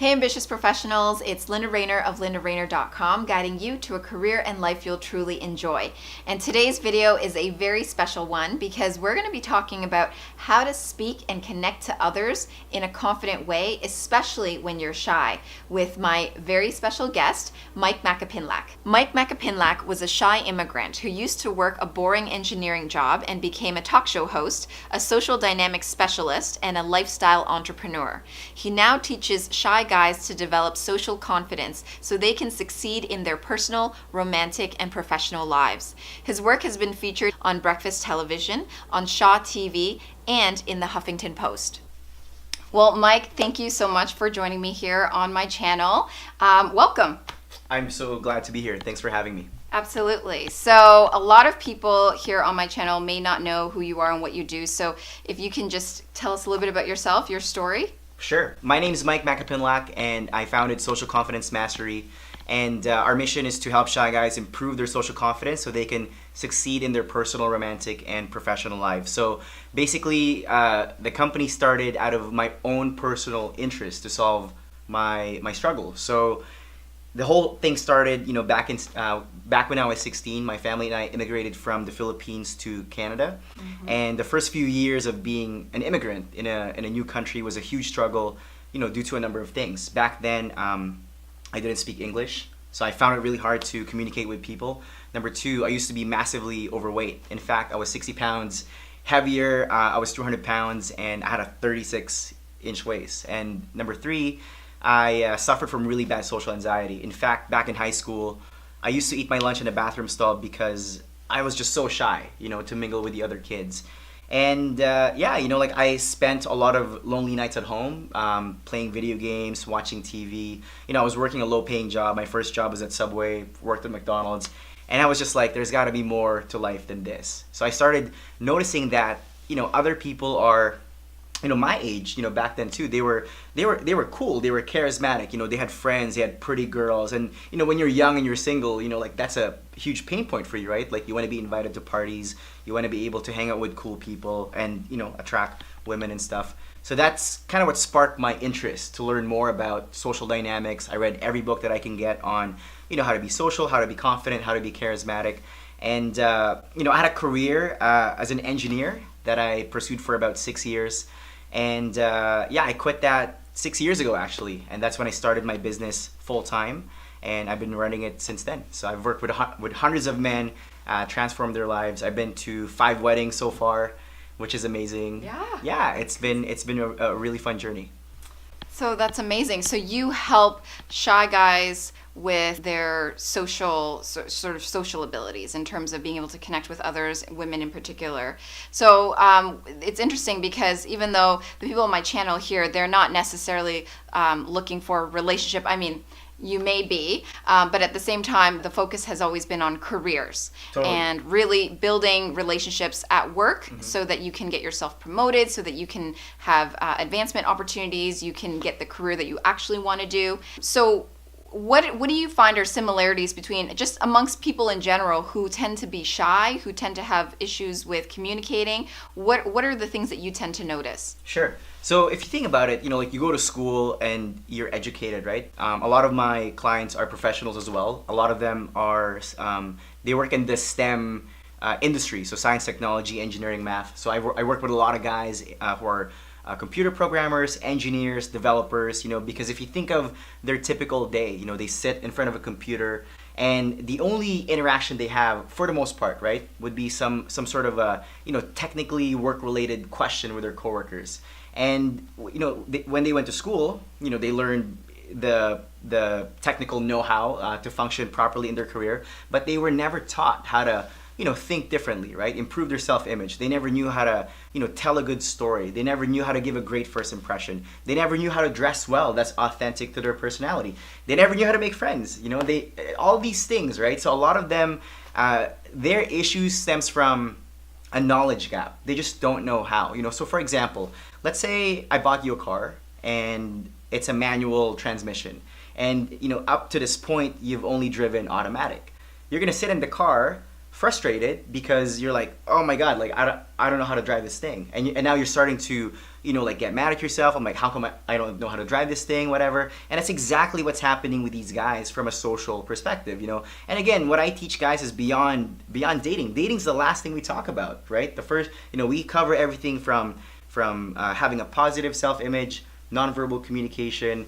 Hey ambitious professionals, it's Linda Rayner of lindarainer.com, guiding you to a career and life you'll truly enjoy. And today's video is a very special one because we're going to be talking about how to speak and connect to others in a confident way, especially when you're shy, with my very special guest, Myke Macapinlac. Myke Macapinlac was a shy immigrant who used to work a boring engineering job and became a talk show host, a social dynamics specialist, and a lifestyle entrepreneur. He now teaches shy guys to develop social confidence so they can succeed in their personal, romantic, and professional lives. His work has been featured on breakfast television, on Shaw TV, and in the Huffington Post. Well, Myke, thank you so much for joining me here on my channel. Welcome. I'm so glad to be here. Thanks for having me. Absolutely. So a lot of people here on my channel may not know who you are and what you do. So if you can just tell us a little bit about yourself, your story. Sure. My name is Myke Macapinlac, and I founded Social Confidence Mastery. And our mission is to help shy guys improve their social confidence so they can succeed in their personal, romantic, and professional lives. So basically, the company started out of my own personal interest to solve my struggle. So the whole thing started, back when I was 16. My family and I immigrated from the Philippines to Canada, and the first few years of being an immigrant in a new country was a huge struggle, due to a number of things. Back then, I didn't speak English, so I found it really hard to communicate with people. Number two, I used to be massively overweight. In fact, I was 60 pounds heavier. I was 200 pounds, and I had a 36-inch waist. And number three, I suffered from really bad social anxiety. In fact, back in high school, I used to eat my lunch in a bathroom stall because I was just so shy, to mingle with the other kids. And I spent a lot of lonely nights at home, playing video games, watching TV. I was working a low-paying job. My first job was at Subway, worked at McDonald's. And I was just like, there's got to be more to life than this. So I started noticing that, other people are my age, back then too, they were cool, they were charismatic, they had friends, they had pretty girls, and when you're young and you're single, that's a huge pain point for you, right? Like, you want to be invited to parties, you want to be able to hang out with cool people and attract women and stuff. So that's kind of what sparked my interest to learn more about social dynamics. I read every book that I can get on how to be social, how to be confident, how to be charismatic. And I had a career as an engineer that I pursued for about 6 years. And I quit that 6 years ago, actually, and that's when I started my business full-time, and I've been running it since then. So I've worked with hundreds of men, transformed their lives. I've been to 5 weddings so far, which is amazing. Yeah, it's been a really fun journey. So that's amazing. So you help shy guys with their social abilities in terms of being able to connect with others, women in particular. So it's interesting because even though the people on my channel here, they're not necessarily looking for a relationship. I mean, you may be, but at the same time, the focus has always been on careers. Totally. And really building relationships at work so that you can get yourself promoted, so that you can have advancement opportunities, you can get the career that you actually want to do. So what do you find are similarities between just amongst people in general who tend to be shy, who tend to have issues with communicating? What are the things that you tend to notice? Sure. So if you think about it, you go to school and you're educated, right? A lot of my clients are professionals as well. A lot of them are, they work in the STEM industry, so science, technology, engineering, math. So I work with a lot of guys who are computer programmers, engineers, developers, because if you think of their typical day, they sit in front of a computer and the only interaction they have, for the most part, right, would be some sort of a, technically work-related question with their coworkers. And, when they went to school, they learned the technical know-how to function properly in their career, but they were never taught how to think differently, right? Improve their self-image. They never knew how to, tell a good story. They never knew how to give a great first impression. They never knew how to dress well that's authentic to their personality. They never knew how to make friends. All these things, right? So a lot of them, their issues stems from a knowledge gap. They just don't know how. So for example, let's say I bought you a car and it's a manual transmission, and up to this point you've only driven automatic. You're gonna sit in the car frustrated because you're like, oh my god, like I don't know how to drive this thing, and now you're starting to like get mad at yourself. I'm like, how come I don't know how to drive this thing, whatever. And that's exactly what's happening with these guys from a social perspective. And again, what I teach guys is beyond dating. Dating's the last thing we talk about, right? The first, we cover everything from having a positive self-image, nonverbal communication,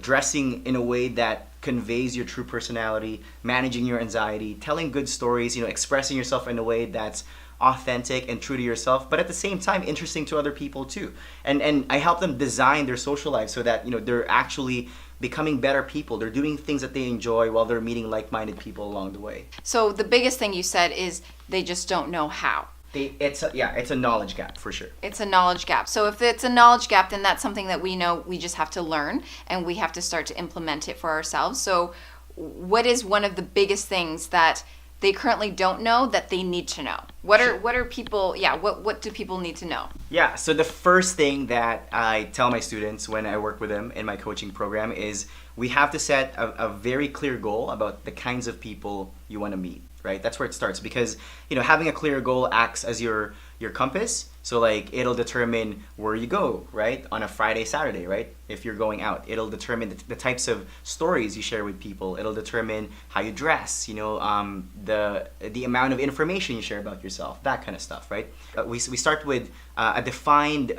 dressing in a way that conveys your true personality, managing your anxiety, telling good stories, expressing yourself in a way that's authentic and true to yourself, but at the same time interesting to other people too. And I help them design their social life so that they're actually becoming better people. They're doing things that they enjoy while they're meeting like-minded people along the way. So the biggest thing you said is they just don't know how. It's a knowledge gap for sure. It's a knowledge gap. So if it's a knowledge gap, then that's something that we know we just have to learn, and we have to start to implement it for ourselves. So what is one of the biggest things that they currently don't know that they need to know? What are people, what do people need to know? Yeah, so the first thing that I tell my students when I work with them in my coaching program is we have to set a very clear goal about the kinds of people you want to meet, right? That's where it starts, because having a clear goal acts as your compass. So like it'll determine where you go, right? On a Friday, Saturday, right? If you're going out, it'll determine the types of stories you share with people. It'll determine how you dress, the amount of information you share about yourself, that kind of stuff, right? We start with a defined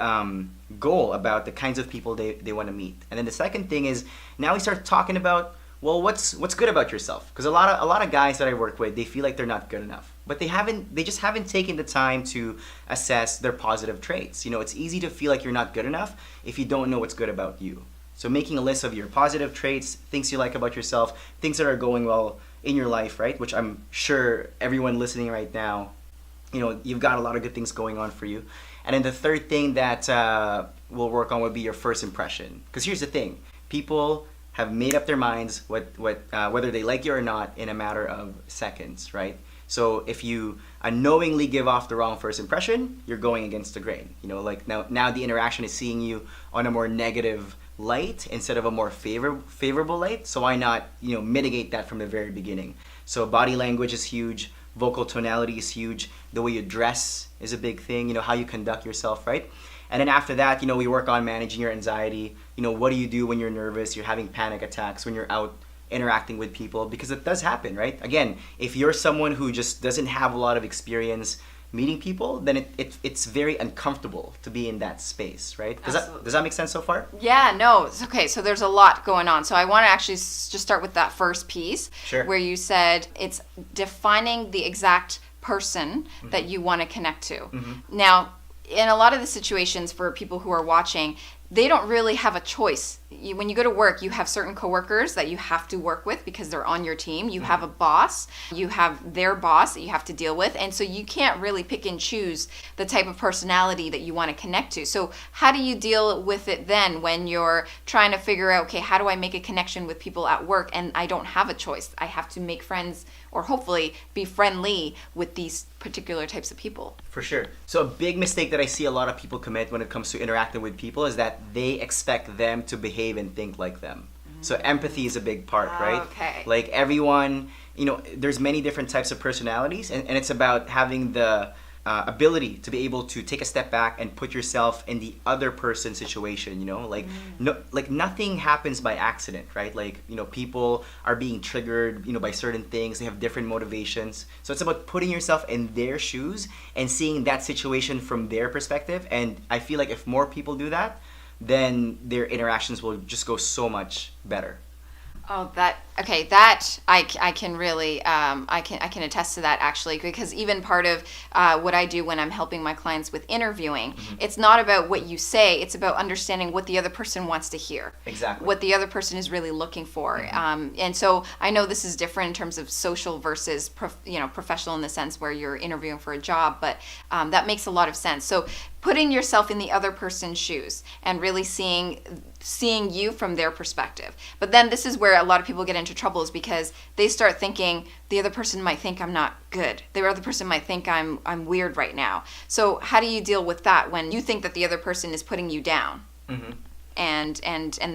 goal about the kinds of people they want to meet. And then the second thing is now we start talking about, well, what's good about yourself? Because a lot of guys that I work with, they feel like they're not good enough, but they just haven't taken the time to assess their positive traits. It's easy to feel like you're not good enough if you don't know what's good about you. So making a list of your positive traits, things you like about yourself, things that are going well in your life, right? Which I'm sure everyone listening right now, you've got a lot of good things going on for you. And then the third thing that we'll work on would be your first impression. Because here's the thing, people have made up their minds whether they like you or not in a matter of seconds, right? So if you unknowingly give off the wrong first impression, you're going against the grain. Like now the interaction is seeing you on a more negative light instead of a more favorable light. So why not mitigate that from the very beginning? So body language is huge, vocal tonality is huge, the way you dress is a big thing, how you conduct yourself, right? And then after that, we work on managing your anxiety. What do you do when you're nervous, you're having panic attacks, when you're out interacting with people? Because it does happen, right? Again, if you're someone who just doesn't have a lot of experience meeting people, then it's very uncomfortable to be in that space, right? Does that make sense so far? Yeah, no. It's okay. So there's a lot going on. So I want to actually just start with that first piece, sure, where you said it's defining the exact person that you want to connect to. Mm-hmm. Now, in a lot of the situations for people who are watching, they don't really have a choice. When you go to work, you have certain coworkers that you have to work with because they're on your team. You have a boss, you have their boss that you have to deal with. And so you can't really pick and choose the type of personality that you want to connect to. So how do you deal with it then when you're trying to figure out, okay, how do I make a connection with people at work and I don't have a choice? I have to make friends or hopefully be friendly with these particular types of people. For sure. So a big mistake that I see a lot of people commit when it comes to interacting with people is that they expect them to behave and think like them. So empathy is a big part, right? Okay. Like everyone, there's many different types of personalities, and it's about having the ability to be able to take a step back and put yourself in the other person's situation. Like nothing happens by accident, right? Like people are being triggered by certain things. They have different motivations, so it's about putting yourself in their shoes and seeing that situation from their perspective. And I feel like if more people do that, then their interactions will just go so much better. Oh, that I can really I can attest to that actually, because even part of what I do when I'm helping my clients with interviewing, it's not about what you say, it's about understanding what the other person wants to hear. Exactly. What the other person is really looking for. And so I know this is different in terms of social versus professional in the sense where you're interviewing for a job, but that makes a lot of sense. So putting yourself in the other person's shoes and really seeing you from their perspective. But then this is where a lot of people get into trouble, is because they start thinking the other person might think I'm not good. The other person might think I'm weird right now. So how do you deal with that when you think that the other person is putting you down? Mm-hmm. And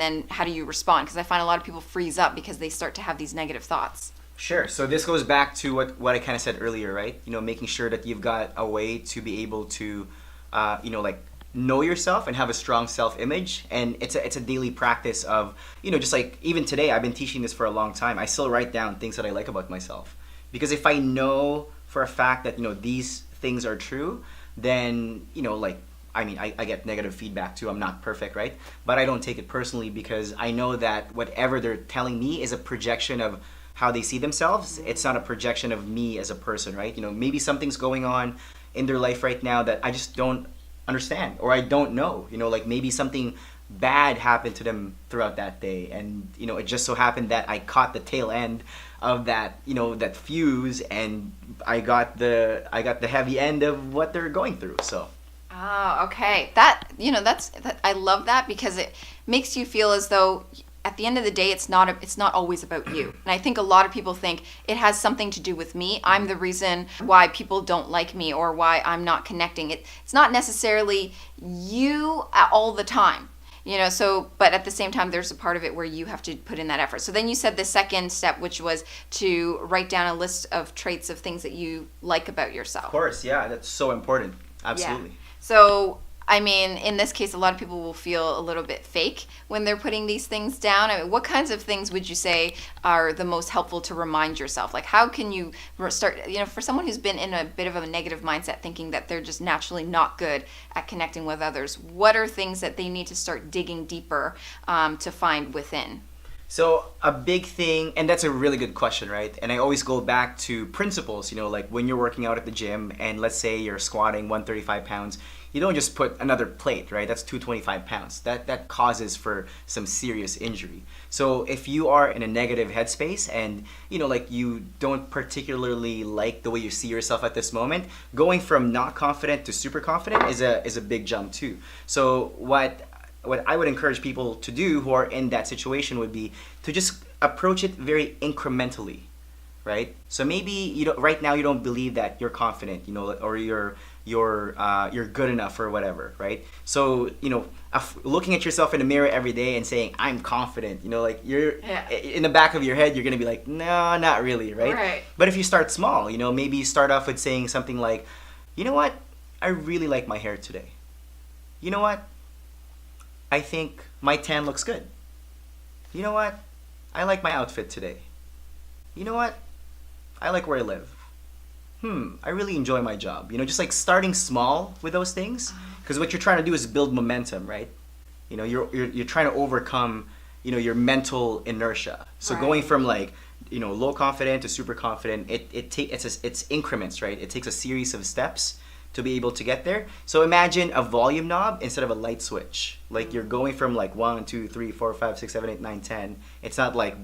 then how do you respond? Because I find a lot of people freeze up because they start to have these negative thoughts. Sure. So this goes back to what I kind of said earlier, right? Making sure that you've got a way to be able to, like know yourself and have a strong self-image. And it's a daily practice of, just like even today, I've been teaching this for a long time. I still write down things that I like about myself, because if I know for a fact that, these things are true, then, I get negative feedback too. I'm not perfect, right? But I don't take it personally, because I know that whatever they're telling me is a projection of how they see themselves. It's not a projection of me as a person, right? Maybe something's going on in their life right now that I just don't understand, or I don't know. Like maybe something bad happened to them throughout that day, and it just so happened that I caught the tail end of that, that fuse, and I got the heavy end of what they're going through. So oh, okay. I love that, because it makes you feel as though at the end of the day, it's not always about you. And I think a lot of people think it has something to do with me. I'm the reason why people don't like me, or why I'm not connecting. It's not necessarily you all the time. But at the same time, there's a part of it where you have to put in that effort. So then you said the second step, which was to write down a list of traits of things that you like about yourself. Of course, yeah, that's so important. Absolutely. Yeah. So, in this case, a lot of people will feel a little bit fake when they're putting these things down. What kinds of things would you say are the most helpful to remind yourself? Like, how can you start, for someone who's been in a bit of a negative mindset, thinking that they're just naturally not good at connecting with others, what are things that they need to start digging deeper to find within? So a big thing, and that's a really good question, right? And I always go back to principles, like when you're working out at the gym, and let's say you're squatting 135 pounds, you don't just put another plate, right? That's 225 pounds. That causes for some serious injury. So if you are in a negative headspace and, like you don't particularly like the way you see yourself at this moment, going from not confident to super confident is a big jump too. So what I would encourage people to do who are in that situation would be to just approach it very incrementally, right? So maybe right now you don't believe that you're confident, or you're good enough or whatever, right? So looking at yourself in the mirror every day and saying I'm confident, like you're in the back of your head, you're gonna be like, no, not really, right? Right. But if you start small, maybe you start off with saying something like, you know what, I really like my hair today. You know what, I think my tan looks good. You know what, I like my outfit today. You know what, I like where I live. I really enjoy my job. Just like starting small with those things, because what you're trying to do is build momentum, right? You're trying to overcome, your mental inertia. So going from like, low confident to super confident, it's increments, right? It takes a series of steps to be able to get there. So imagine a volume knob instead of a light switch. Like you're going from like 1, 2, 3, 4, 5, 6, 7, 8, 9, 10. It's not like,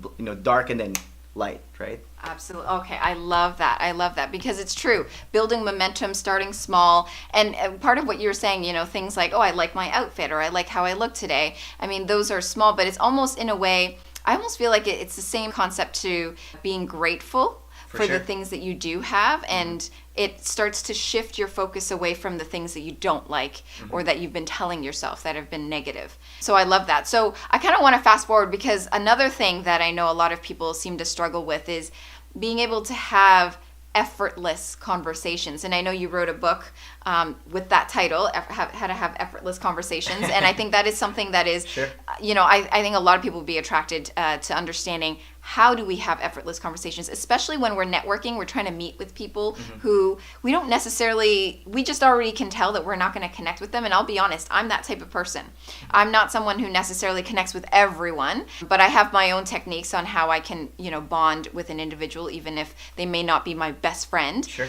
dark and then light, right? Absolutely. Okay, I love that because it's true. Building momentum, starting small, and part of what you're saying, things like, oh, I like my outfit, or I like how I look today. Those are small, but it's almost in a way, I almost feel like it's the same concept to being grateful for sure. the things that you do have, and it starts to shift your focus away from the things that you don't like or that you've been telling yourself that have been negative. So I love that. So I kind of want to fast forward, because another thing that I know a lot of people seem to struggle with is being able to have effortless conversations. And I know you wrote a book with that title, How to Have Effortless Conversations. And I think that is something that is, Sure. I think a lot of people would be attracted to understanding how do we have effortless conversations, especially when we're networking, we're trying to meet with people who we don't necessarily, we just already can tell that we're not going to connect with them. And I'll be honest, I'm that type of person. I'm not someone who necessarily connects with everyone, but I have my own techniques on how I can, bond with an individual, even if they may not be my best friend. Sure.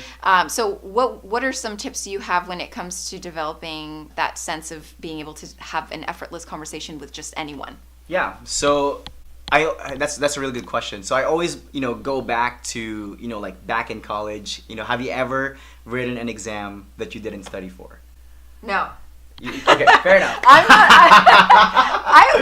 So what are some tips you have when it comes to developing that sense of being able to have an effortless conversation with just anyone? Yeah. So that's a really good question. So I always, go back to, like back in college, have you ever written an exam that you didn't study for? No. Okay, fair enough. I'm not,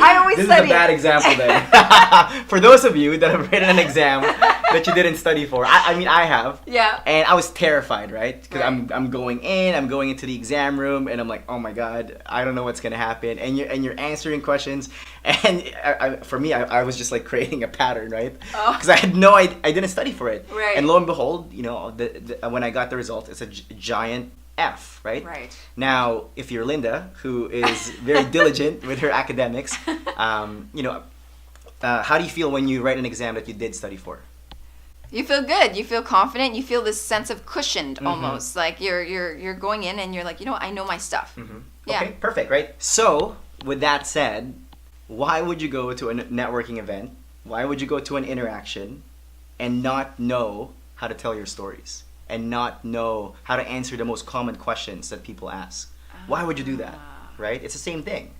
I always This study. is a bad example then. For those of you that have written an exam that you didn't study for. I mean, I have. Yeah. And I was terrified, right? Because Right. I'm going into the exam room, and I'm like, oh my god, I don't know what's gonna happen. And you're answering questions, and for me, I was just like creating a pattern, right? Oh. Because I didn't study for it. Right. And lo and behold, you know, when I got the result, it's a giant F, right? Right. Now, if you're Linda, who is very diligent with her academics, you know, how do you feel when you write an exam that you did study for? You feel good. You feel confident. You feel this sense of cushioned almost. Like you're going in and you're like, you know what, I know my stuff. Yeah. Okay, perfect, right? So, with that said, why would you go to a networking event? Why would you go to an interaction and not know how to tell your stories? And not know how to answer the most common questions that people ask? Why would you do that? Right? It's the same thing.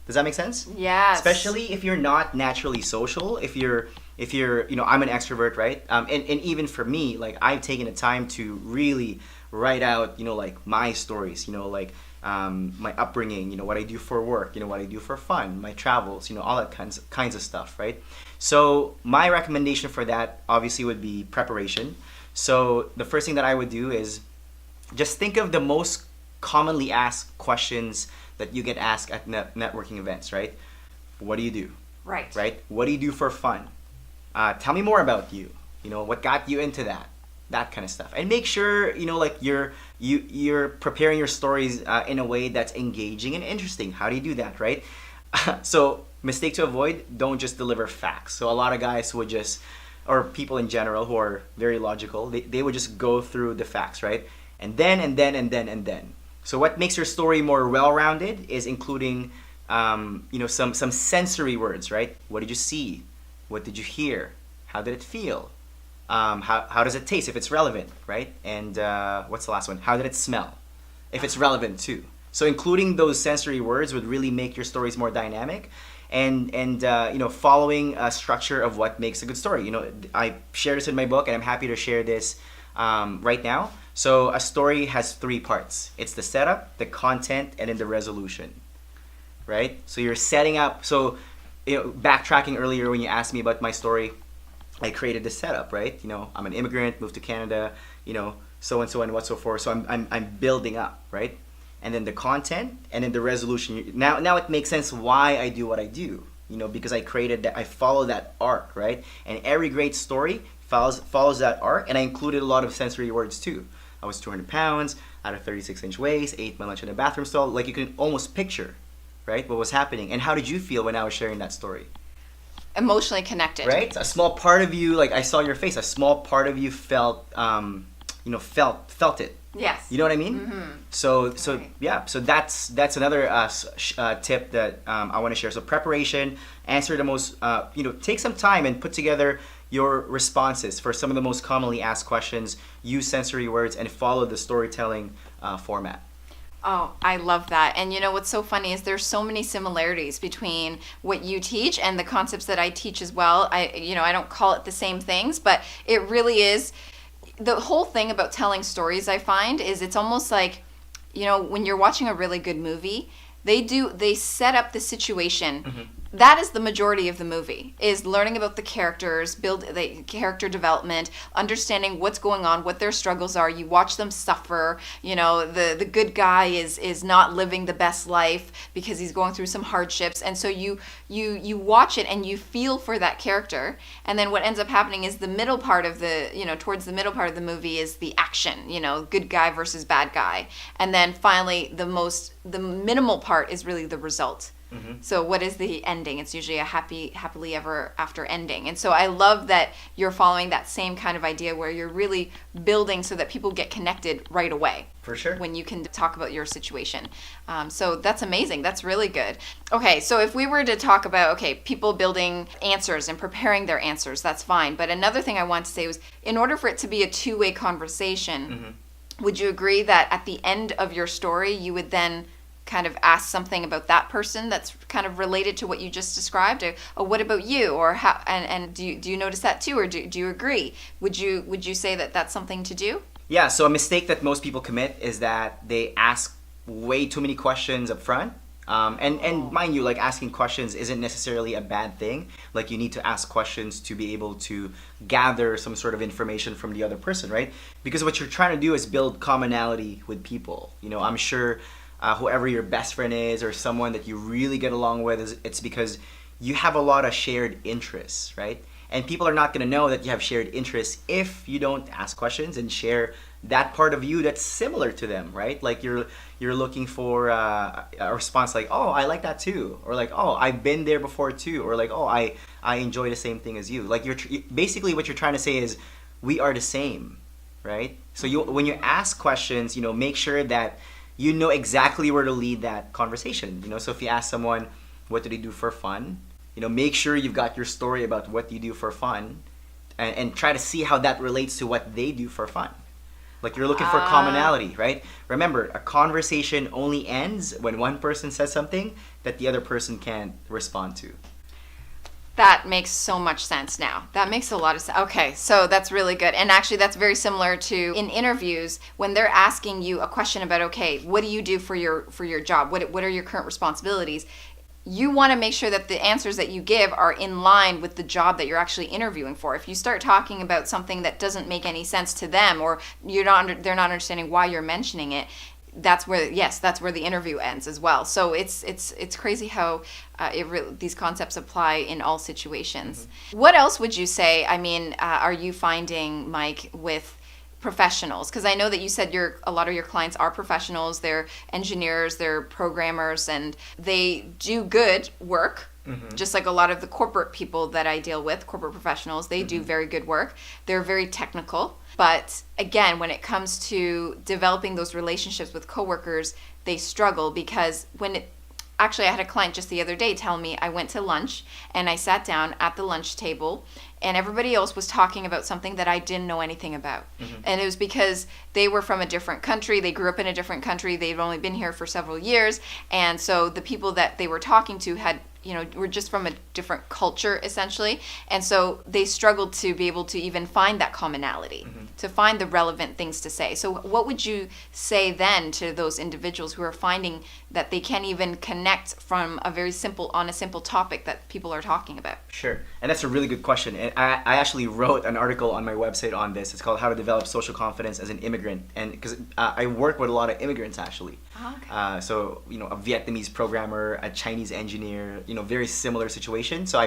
Does that make sense? Yes. Especially if you're not naturally social, if you're, you know, I'm an extrovert, right? And even for me, like, I've taken the time to really write out, you know, like, my stories, you know, like, my upbringing, you know, what I do for work, you know, what I do for fun, my travels, you know, all that kinds of stuff, right? So my recommendation for that obviously would be preparation. So the first thing that I would do is just think of the most commonly asked questions that you get asked at networking events, right? What do you do? Right. Right? What do you do for fun? Tell me more about you. You know, what got you into that? That kind of stuff. And make sure, you know, like you're preparing your stories in a way that's engaging and interesting. How do you do that, right? So mistake to avoid, don't just deliver facts. So a lot of guys would just, or people in general who are very logical, they would just go through the facts, right? And then. So what makes your story more well-rounded is including, you know, some sensory words, right? What did you see? What did you hear? How did it feel? How does it taste if it's relevant, right? And what's the last one? How did it smell? If it's relevant too. So including those sensory words would really make your stories more dynamic. And you know, following a structure of what makes a good story. You know, I share this in my book, and I'm happy to share this right now. So a story has 3 parts. It's the setup, the content, and then the resolution, right? So you're setting up. So, you know, backtracking earlier when you asked me about my story, I created the setup, right? You know, I'm an immigrant, moved to Canada, you know, so and so and what so forth. So I'm building up, right? And then the content, and then the resolution. Now it makes sense why I do what I do, you know, because I created that, I follow that arc, right? And every great story follows that arc, and I included a lot of sensory words too. I was 200 pounds, I had a 36-inch waist, ate my lunch in a bathroom stall. Like, you can almost picture, right, what was happening. And how did you feel when I was sharing that story? Emotionally connected. Right? A small part of you, like, I saw your face, a small part of you felt, you know, felt it. Yes. You know what I mean? Mm-hmm. So Right. yeah. So that's another tip that I want to share. So preparation, answer the most, you know, take some time and put together your responses for some of the most commonly asked questions. Use sensory words and follow the storytelling format. Oh, I love that. And you know what's so funny is there's so many similarities between what you teach and the concepts that I teach as well. I don't call it the same things, but it really is. The whole thing about telling stories, I find, is it's almost like, you know, when you're watching a really good movie, they set up the situation. Mm-hmm. That is the majority of the movie, is learning about the characters, build the character development, understanding what's going on, what their struggles are. You watch them suffer. You know, the good guy is not living the best life because he's going through some hardships, and so you watch it and you feel for that character. And then what ends up happening is the middle part of the, you know, towards the middle part of the movie is the action. You know, good guy versus bad guy, and then finally the minimal part is really the result. Mm-hmm. So what is the ending? It's usually a happily ever after ending. And so I love that you're following that same kind of idea where you're really building so that people get connected right away. For sure. When you can talk about your situation. So that's amazing. That's really good. Okay, so if we were to talk about, people building answers and preparing their answers, that's fine. But another thing I want to say was, in order for it to be a two-way conversation, mm-hmm. would you agree that at the end of your story, you would then kind of ask something about that person that's kind of related to what you just described, or what about you, or how, and do you notice that too, or do you agree? Would you say that that's something to do? Yeah, so a mistake that most people commit is that they ask way too many questions up front, And mind you, like asking questions isn't necessarily a bad thing. Like you need to ask questions to be able to gather some sort of information from the other person, right? Because what you're trying to do is build commonality with people. You know, I'm sure whoever your best friend is or someone that you really get along with, it's because you have a lot of shared interests, right? And people are not going to know that you have shared interests if you don't ask questions and share that part of you that's similar to them, right? Like you're looking for a response like, oh, I like that too, or like, oh, I've been there before too, or like, oh, I enjoy the same thing as you. Like basically what you're trying to say is we are the same, right? So when you ask questions, you know, make sure that you know exactly where to lead that conversation. You know, so if you ask someone, what do they do for fun? You know, make sure you've got your story about what you do for fun, and try to see how that relates to what they do for fun. Like you're looking for commonality, right? Remember, a conversation only ends when one person says something that the other person can't respond to. That makes so much sense now. That makes a lot of sense. Okay, so that's really good. And actually that's very similar to in interviews when they're asking you a question about, okay, what do you do for your job? What are your current responsibilities? You want to make sure that the answers that you give are in line with the job that you're actually interviewing for. If you start talking about something that doesn't make any sense to them, or they're not understanding why you're mentioning it, that's where the interview ends as well. So it's crazy how these concepts apply in all situations. Mm-hmm. What else would you say? I mean, are you finding, Myke, with professionals? Because I know that you said a lot of your clients are professionals. They're engineers, they're programmers, and they do good work. Mm-hmm. Just like a lot of the corporate people that I deal with, corporate professionals, they do very good work. They're very technical. But again, when it comes to developing those relationships with coworkers, they struggle because actually, I had a client just the other day tell me I went to lunch and I sat down at the lunch table and everybody else was talking about something that I didn't know anything about. Mm-hmm. And it was because they were from a different country. They grew up in a different country. They've only been here for several years. And so the people that they were talking to were just from a different culture, essentially. And so they struggled to be able to even find that commonality, to find the relevant things to say. So what would you say then to those individuals who are finding that they can't even connect from on a simple topic that people are talking about? Sure. And that's a really good question. And I actually wrote an article on my website on this. It's called How to Develop Social Confidence as an Immigrant. And because I work with a lot of immigrants, actually. Oh, okay. So, a Vietnamese programmer, a Chinese engineer, very similar situation. So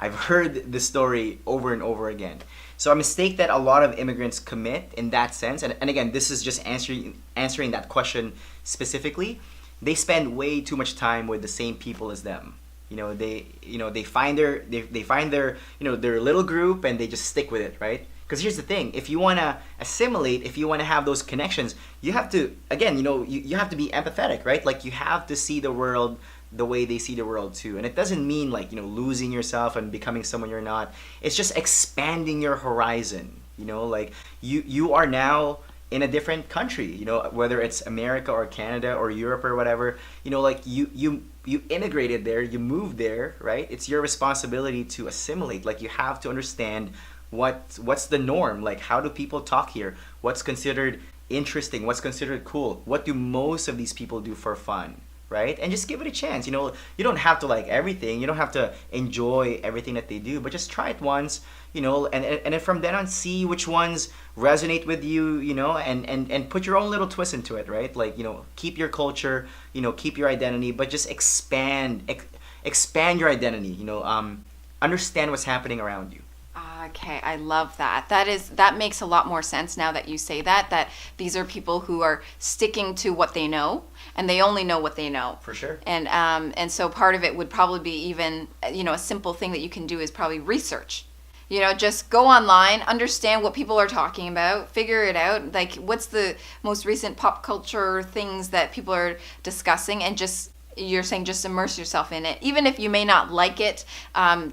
I've heard the story over and over again. So a mistake that a lot of immigrants commit in that sense, and again, this is just answering that question specifically, they spend way too much time with the same people as them. They find their their little group and they just stick with it, right? Because here's the thing, if you want to assimilate, if you want to have those connections, you have to, again, you have to be empathetic, right? Like you have to see the world the way they see the world too. And it doesn't mean like, losing yourself and becoming someone you're not. It's just expanding your horizon, like you are now in a different country, whether it's America or Canada or Europe or whatever, like you immigrated there, you moved there, right? It's your responsibility to assimilate. Like you have to understand what's the norm, like how do people talk here, what's considered interesting, what's considered cool, what do most of these people do for fun, right? And just give it a chance. You don't have to like everything, you don't have to enjoy everything that they do, but just try it once, and then from then on see which ones resonate with you, and put your own little twist into it, right? Like, keep your culture, keep your identity, but just expand your identity, understand what's happening around you. Okay, I love that. That makes a lot more sense now that you say that these are people who are sticking to what they know, and they only know what they know. For sure. And so part of it would probably be even, a simple thing that you can do is probably research. Just go online, understand what people are talking about, figure it out. Like, what's the most recent pop culture things that people are discussing, and you're saying just immerse yourself in it. Even if you may not like it,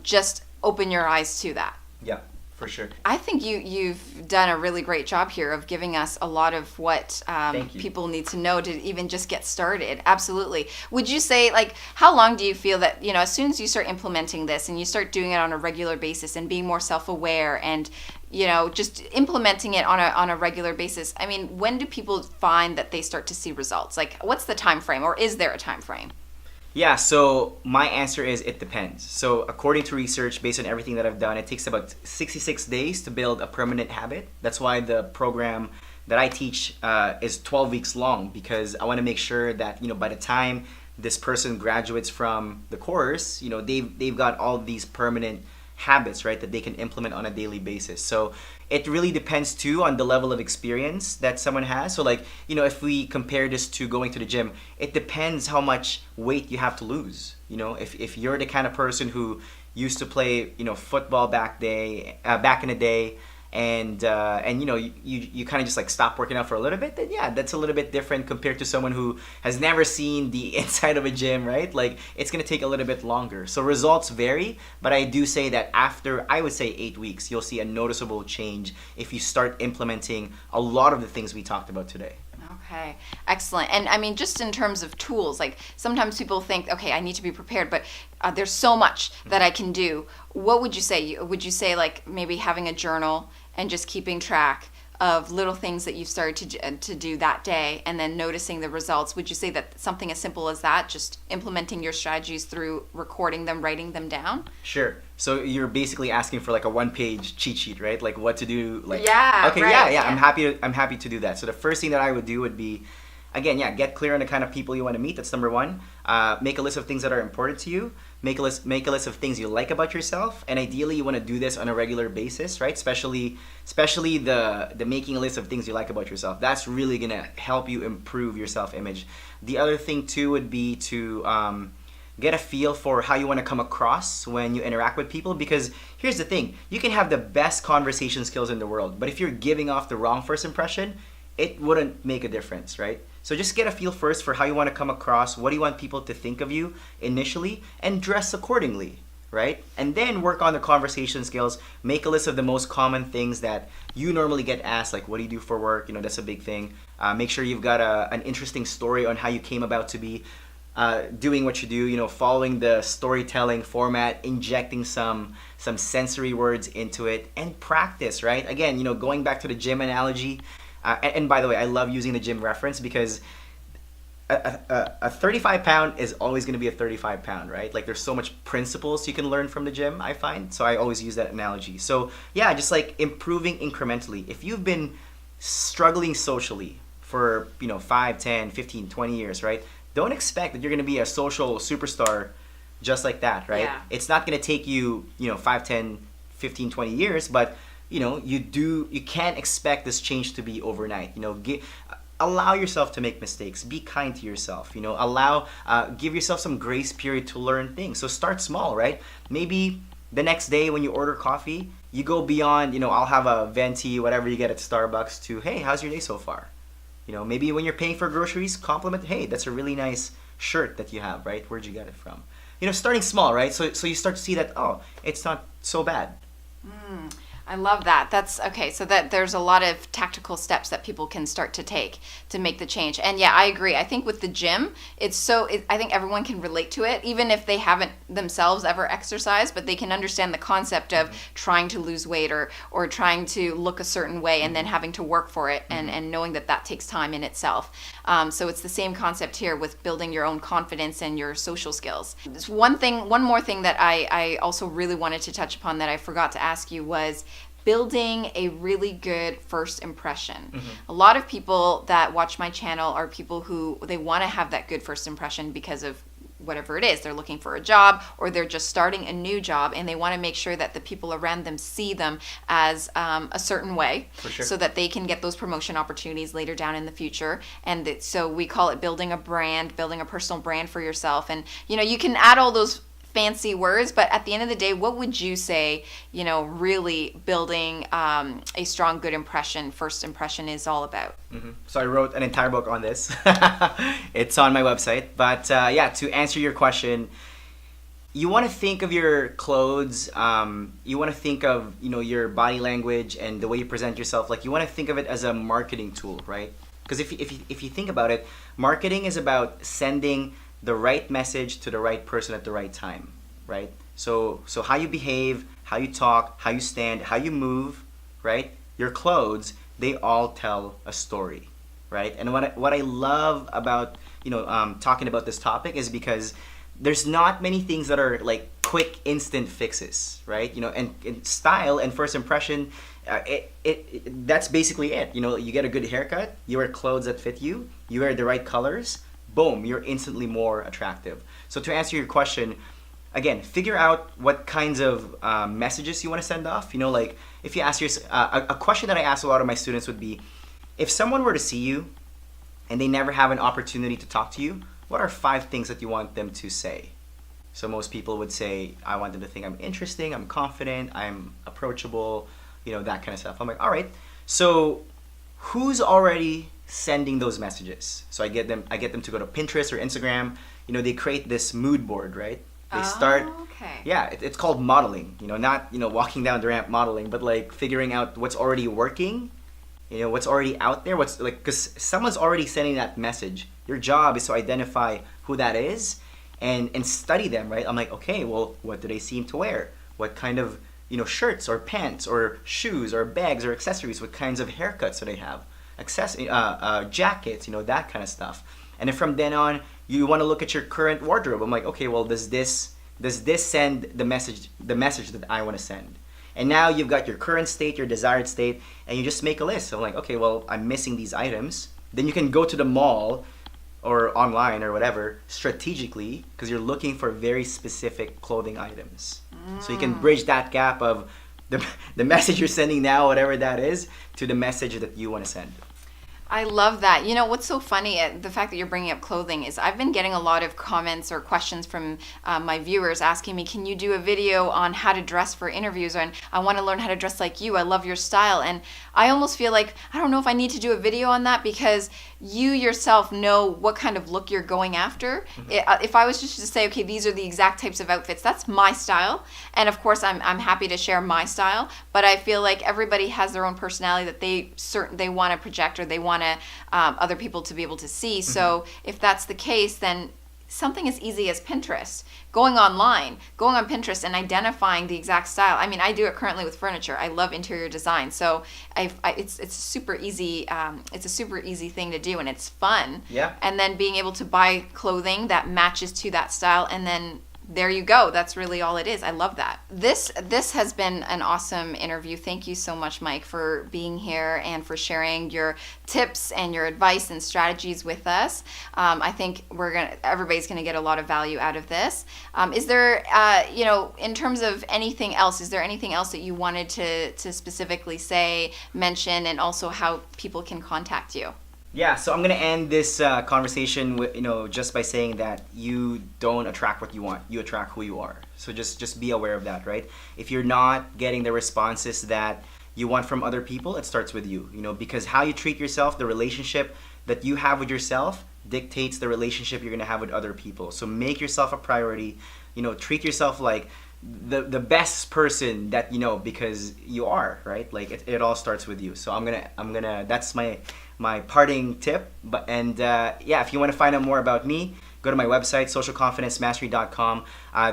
just open your eyes to that. Yeah, for sure. I think you've done a really great job here of giving us a lot of what people need to know to even just get started. Absolutely. Would you say, like, how long do you feel that, as soon as you start implementing this and you start doing it on a regular basis and being more self-aware and, just implementing it on a regular basis, I mean, when do people find that they start to see results? Like, what's the time frame, or is there a time frame? Yeah, so my answer is it depends. So according to research, based on everything that I've done, it takes about 66 days to build a permanent habit. That's why the program that I teach is 12 weeks long, because I want to make sure that, by the time this person graduates from the course, they've got all of these permanent habits, right, that they can implement on a daily basis. So it really depends too on the level of experience that someone has. So like, if we compare this to going to the gym, it depends how much weight you have to lose. If you're the kind of person who used to play, football back in the day, and you kind of just like stop working out for a little bit, then yeah, that's a little bit different compared to someone who has never seen the inside of a gym, right? Like, it's gonna take a little bit longer. So results vary, but I do say that after, I would say 8 weeks, you'll see a noticeable change if you start implementing a lot of the things we talked about today. Okay, excellent. And I mean, just in terms of tools, like sometimes people think, okay, I need to be prepared, but there's so much that I can do. What would you say? Would you say like maybe having a journal and just keeping track of little things that you've started to do that day, and then noticing the results? Would you say that something as simple as that, just implementing your strategies through recording them, writing them down? Sure. So you're basically asking for like a one-page cheat sheet, right? Like what to do. Like, yeah. Okay. Right, yeah. I'm happy to do that. So the first thing that I would do would be, again, get clear on the kind of people you want to meet. That's number one. Make a list of things that are important to you. Make a list of things you like about yourself, and ideally you want to do this on a regular basis, right? Especially the making a list of things you like about yourself. That's really gonna help you improve your self-image. The other thing too would be to get a feel for how you want to come across when you interact with people, because here's the thing: you can have the best conversation skills in the world, but if you're giving off the wrong first impression, it wouldn't make a difference, right? So just get a feel first for how you want to come across, what do you want people to think of you initially, and dress accordingly, right? And then work on the conversation skills. Make a list of the most common things that you normally get asked, like what do you do for work? That's a big thing. Make sure you've got an interesting story on how you came about to be doing what you do, following the storytelling format, injecting some sensory words into it, and practice, right? Again, going back to the gym analogy, and by the way, I love using the gym reference because a 35-pound is always going to be a 35-pound, right? Like, there's so much principles you can learn from the gym, I find. So I always use that analogy. So yeah, just like improving incrementally. If you've been struggling socially for 5, 10, 15, 20 years, right? Don't expect that you're going to be a social superstar just like that, right? Yeah. It's not going to take you 5, 10, 15, 20 years, but you can't expect this change to be overnight. Allow yourself to make mistakes. Be kind to yourself. Give yourself some grace period to learn things. So start small, right? Maybe the next day when you order coffee, you go beyond, I'll have a venti, whatever you get at Starbucks, to, hey, how's your day so far? Maybe when you're paying for groceries, compliment, hey, that's a really nice shirt that you have, right? Where'd you get it from? Starting small, right? So you start to see that, oh, it's not so bad. I love that. That's okay. So that there's a lot of tactical steps that people can start to take to make the change. And yeah, I agree. I think with the gym, I think everyone can relate to it, even if they haven't themselves ever exercised, but they can understand the concept of trying to lose weight or trying to look a certain way and then having to work for it and knowing that takes time in itself. So it's the same concept here with building your own confidence and your social skills. One more thing that I also really wanted to touch upon that I forgot to ask you was building a really good first impression. A lot of people that watch my channel are people who they want to have that good first impression because of whatever it is. They're looking for a job or they're just starting a new job, and they want to make sure that the people around them see them as a certain way. For sure. So that they can get those promotion opportunities later down in the future. And so we call it building a brand, building a personal brand for yourself. And you can add all those fancy words, but at the end of the day, what would you say, really building a strong, good impression, first impression is all about? So I wrote an entire book on this. It's on my website. But to answer your question, you want to think of your clothes, you want to think of, your body language and the way you present yourself. Like, you want to think of it as a marketing tool, right? Because if you think about it, marketing is about sending the right message to the right person at the right time, right? So how you behave, how you talk, how you stand, how you move, right? Your clothes, they all tell a story, right? And what I love about talking about this topic is because there's not many things that are like quick instant fixes, right? And style and first impression, that's basically it. You get a good haircut, you wear clothes that fit you, you wear the right colors, boom, you're instantly more attractive. So to answer your question, again, figure out what kinds of messages you want to send off. Like if you ask a question that I ask a lot of my students would be, if someone were to see you and they never have an opportunity to talk to you, what are 5 things that you want them to say? So most people would say, I want them to think I'm interesting, I'm confident, I'm approachable, that kind of stuff. I'm like, all right, so who's already sending those messages? So I get them to go to Pinterest or Instagram. They create this mood board, right? They start, okay. Yeah, it's called modeling. Not walking down the ramp modeling, but like figuring out what's already working, what's already out there, what's like, because someone's already sending that message. Your job is to identify who that is and study them, right? I'm like, okay, well, what do they seem to wear? What kind of shirts or pants or shoes or bags or accessories? What kinds of haircuts do they have? Jackets, that kind of stuff. And then from then on, you want to look at your current wardrobe. I'm like, okay, well, does this send the message that I want to send? And now you've got your current state, your desired state, and you just make a list. So I'm like, okay, well, I'm missing these items. Then you can go to the mall or online or whatever strategically, because you're looking for very specific clothing items. So you can bridge that gap of the message you're sending now, whatever that is, to the message that you want to send. I love that. What's so funny, the fact that you're bringing up clothing, is I've been getting a lot of comments or questions from my viewers asking me, can you do a video on how to dress for interviews? And I want to learn how to dress like you. I love your style. And I almost feel like, I don't know if I need to do a video on that, because you yourself know what kind of look you're going after. Mm-hmm. If I was just to say, okay, these are the exact types of outfits, that's my style. And of course, I'm happy to share my style, but I feel like everybody has their own personality that they want to project, or they want other people to be able to see. So if that's the case, then something as easy as Pinterest, going on Pinterest and identifying the exact style. I mean, I do it currently with furniture. I love interior design, so it's super easy. It's a super easy thing to do, and it's fun. Yeah. And then being able to buy clothing that matches to that style, and then there you go. That's really all it is. I love that. This has been an awesome interview. Thank you so much, Myke, for being here and for sharing your tips and your advice and strategies with us. I think everybody's gonna get a lot of value out of this. Is there, in terms of anything else, is there anything else that you wanted to specifically mention, and also how people can contact you? Yeah, so I'm gonna end this conversation with, just by saying that you don't attract what you want. You attract who you are. So just be aware of that, right? If you're not getting the responses that you want from other people, it starts with you. Because how you treat yourself, the relationship that you have with yourself, dictates the relationship you're gonna have with other people. So make yourself a priority. Treat yourself like the best person that because you are, right? Like it all starts with you. So I'm gonna that's my parting tip. If you want to find out more about me, go to my website, socialconfidencemastery.com.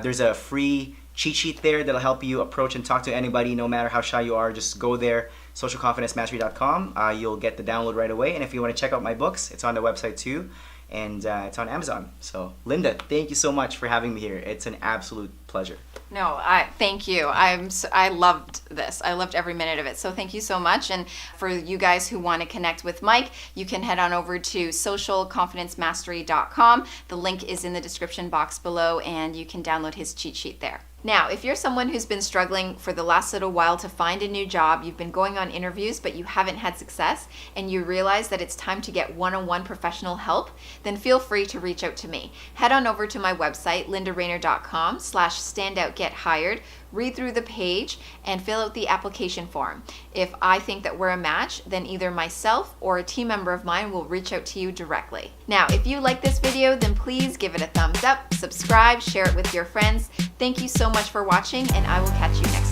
There's a free cheat sheet there that'll help you approach and talk to anybody, no matter how shy you are. Just go there, socialconfidencemastery.com. You'll get the download right away. And if you want to check out my books, it's on the website too. And it's on Amazon. So Linda, thank you so much for having me here. It's an absolute pleasure. No, thank you. I loved this. I loved every minute of it. So thank you so much. And for you guys who want to connect with Myke, you can head on over to socialconfidencemastery.com. The link is in the description box below, and you can download his cheat sheet there. Now, if you're someone who's been struggling for the last little while to find a new job, you've been going on interviews but you haven't had success, and you realize that it's time to get one-on-one professional help, then feel free to reach out to me. Head on over to my website, lindarainer.com/standoutgethired, read through the page, and fill out the application form. If I think that we're a match, then either myself or a team member of mine will reach out to you directly. Now, if you like this video, then please give it a thumbs up, subscribe, share it with your friends. Thank you so much for watching, and I will catch you next time.